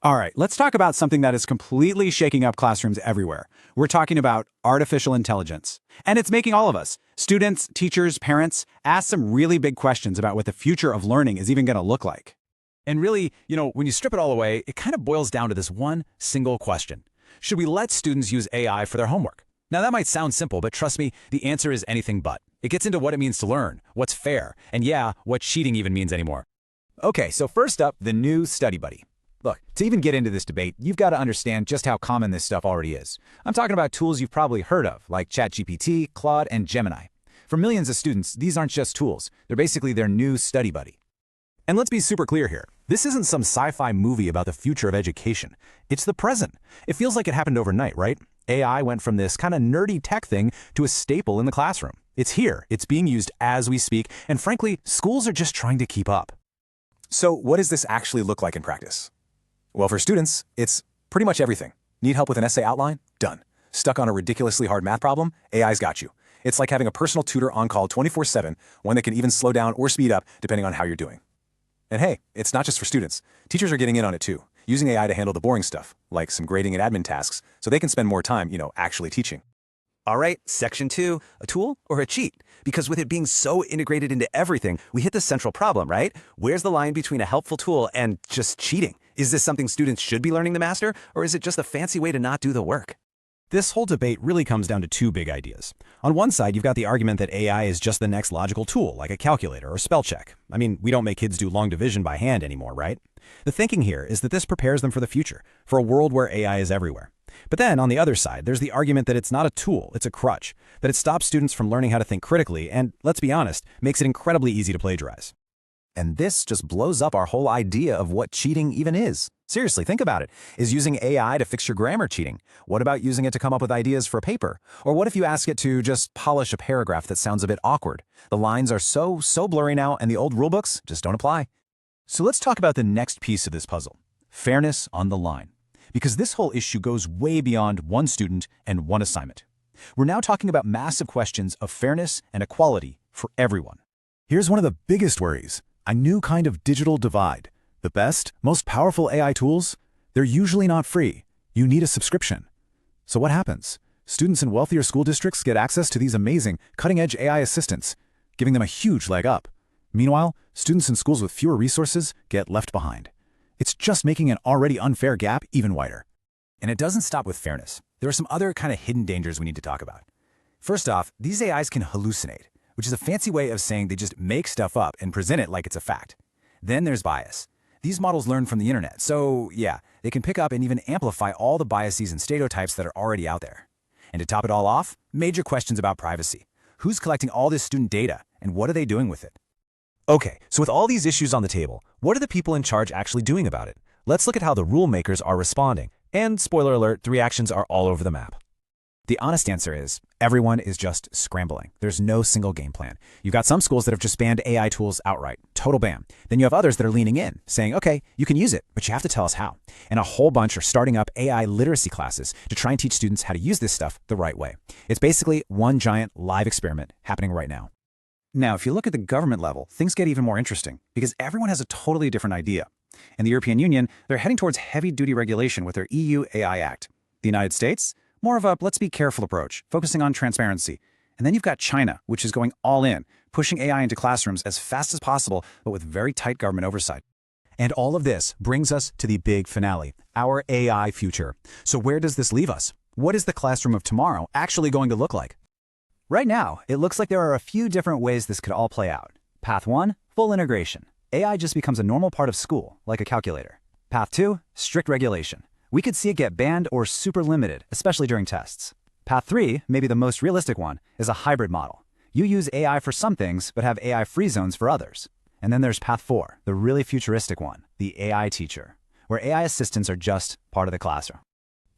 All right, let's talk about something that is completely shaking up classrooms everywhere. We're talking about artificial intelligence. And it's making all of us, students, teachers, parents, ask some really big questions about what the future of learning is even going to look like. And really, when you strip it all away, it kind of boils down to this one single question. Should we let students use AI for their homework? Now, that might sound simple, but trust me, the answer is anything but. It gets into what it means to learn, what's fair, and yeah, what cheating even means anymore. Okay, so first up, the new study buddy. Look, to even get into this debate, you've got to understand just how common this stuff already is. I'm talking about tools you've probably heard of, like ChatGPT, Claude, and Gemini. For millions of students, these aren't just tools. They're basically their new study buddy. And let's be super clear here. This isn't some sci-fi movie about the future of education. It's the present. It feels like it happened overnight, right? AI went from this kind of nerdy tech thing to a staple in the classroom. It's here, it's being used as we speak, and frankly, schools are just trying to keep up. So what does this actually look like in practice? Well, for students, it's pretty much everything. Need help with an essay outline? Done. Stuck on a ridiculously hard math problem? AI's got you. It's like having a personal tutor on call 24/7, one that can even slow down or speed up depending on how you're doing. And hey, it's not just for students. Teachers are getting in on it too, using AI to handle the boring stuff, like some grading and admin tasks, so they can spend more time, actually teaching. All right, section 2, a tool or a cheat? Because with it being so integrated into everything, we hit the central problem, right? Where's the line between a helpful tool and just cheating? Is this something students should be learning to master, or is it just a fancy way to not do the work? This whole debate really comes down to two big ideas. On one side, you've got the argument that AI is just the next logical tool, like a calculator or spell check. I mean, we don't make kids do long division by hand anymore, right? The thinking here is that this prepares them for the future, for a world where AI is everywhere. But then, on the other side, there's the argument that it's not a tool, it's a crutch, that it stops students from learning how to think critically and, let's be honest, makes it incredibly easy to plagiarize. And this just blows up our whole idea of what cheating even is. Seriously, think about it. Is using AI to fix your grammar cheating? What about using it to come up with ideas for a paper? Or what if you ask it to just polish a paragraph that sounds a bit awkward? The lines are so blurry now, and the old rulebooks just don't apply. So let's talk about the next piece of this puzzle, fairness on the line. Because this whole issue goes way beyond one student and one assignment. We're now talking about massive questions of fairness and equality for everyone. Here's one of the biggest worries, a new kind of digital divide. The best, most powerful AI tools, they're usually not free. You need a subscription. So what happens? Students in wealthier school districts get access to these amazing, cutting-edge AI assistants, giving them a huge leg up. Meanwhile, students in schools with fewer resources get left behind. It's just making an already unfair gap even wider. And it doesn't stop with fairness. There are some other kind of hidden dangers we need to talk about. First off, these AIs can hallucinate, which is a fancy way of saying they just make stuff up and present it like it's a fact. Then there's bias. These models learn from the internet, so yeah, they can pick up and even amplify all the biases and stereotypes that are already out there. And to top it all off, major questions about privacy. Who's collecting all this student data, and what are they doing with it? Okay, so with all these issues on the table, what are the people in charge actually doing about it? Let's look at how the rule makers are responding. And spoiler alert, the reactions are all over the map. The honest answer is, everyone is just scrambling. There's no single game plan. You've got some schools that have just banned AI tools outright, total ban. Then you have others that are leaning in, saying, okay, you can use it, but you have to tell us how. And a whole bunch are starting up AI literacy classes to try and teach students how to use this stuff the right way. It's basically one giant live experiment happening right now. Now, if you look at the government level, things get even more interesting because everyone has a totally different idea. In the European Union, they're heading towards heavy-duty regulation with their EU AI Act. The United States, more of a let's be careful approach, focusing on transparency. And then you've got China, which is going all in, pushing AI into classrooms as fast as possible, but with very tight government oversight. And all of this brings us to the big finale, our AI future. So where does this leave us? What is the classroom of tomorrow actually going to look like? Right now, it looks like there are a few different ways this could all play out. Path 1, full integration. AI just becomes a normal part of school, like a calculator. Path 2, strict regulation. We could see it get banned or super limited, especially during tests. Path 3, maybe the most realistic one, is a hybrid model. You use AI for some things, but have AI-free zones for others. And then there's Path 4, the really futuristic one, the AI teacher, where AI assistants are just part of the classroom.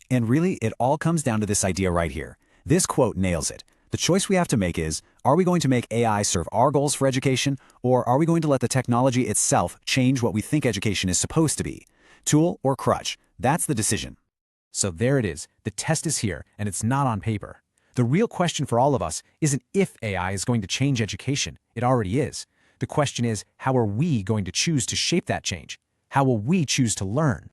And really, it all comes down to this idea right here. This quote nails it. The choice we have to make is, are we going to make AI serve our goals for education, or are we going to let the technology itself change what we think education is supposed to be? Tool or crutch? That's the decision. So there it is. The test is here, and it's not on paper. The real question for all of us isn't if AI is going to change education. It already is. The question is, how are we going to choose to shape that change? How will we choose to learn?